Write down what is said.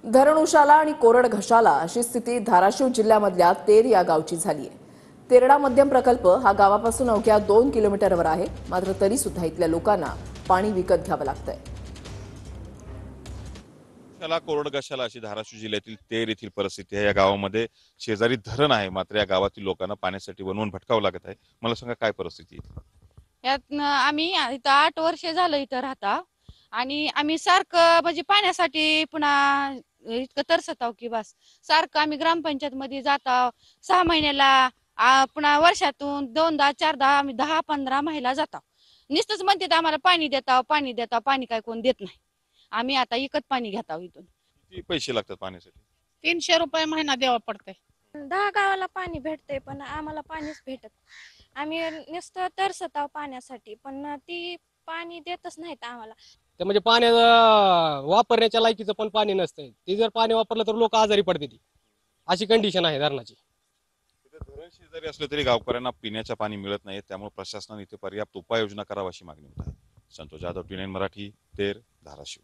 धरण उशाला आणि कोरड घशाला अशी स्थिती धाराशिव जिल्ह्यामधल्या तेर या गावची झाली आहे। तेरडा मध्यम प्रकल्प हा गावापासून अवघ्या 2 किलोमीटरवर आहे, मात्र तरी सुद्धा इथल्या लोकांना पाणी विकत घ्यावं लागतंय। त्याला कोरड घशाला अशी धाराशिव जिल्ह्यातील तेर येथील परिस्थिती आहे। या गावामध्ये शेजारी धरण आहे, मात्र या गावातील लोकांना पाण्यासाठी वणवण भटकावं लागत आहे। मला सांगा काय परिस्थिती आहे? यात आम्ही इथं 8 वर्ष झालं इथं राहता आणि आम्ही सारखं म्हणजे पाण्यासाठी पुन्हा इतकं तरसत आहो की बस। सारखं आम्ही ग्रामपंचायत मध्ये जातो 6 महिन्याला, पुन्हा वर्षातून 2दा 4दा आम्ही 10-15 महिला जातो। नुसतंच म्हणतात आम्हाला पाणी देता पाणी देता, पाणी काय कोण देत नाही। आम्ही आता विकत पाणी घेतो इथून। किती पैसे लागतात पाण्यासाठी? 300 रुपये महिना द्यावा पडतंय। 10 गावाला पाणी भेटते, पण आम्हाला पाणीच भेटत। आम्ही नुसतं तरसत आहोत पाण्यासाठी, पण ती पाणी देतच नाहीत आम्हाला। ते म्हणजे पाण्या वापरण्याच्या लायकीचं पण पाणी नसतंय। ते जर पाणी वापरलं तर लोक आजारी पडतात, अशी कंडिशन आहे धरणाची। धरण शेजारी असले तरी गावकऱ्यांना पिण्याचं पाणी मिळत नाही, त्यामुळे प्रशासनाने इथे पर्याप्त उपाययोजना करावी अशी मागणी होत आहे। संतोष जाधव, टी9 मराठी, तेर, धाराशिव।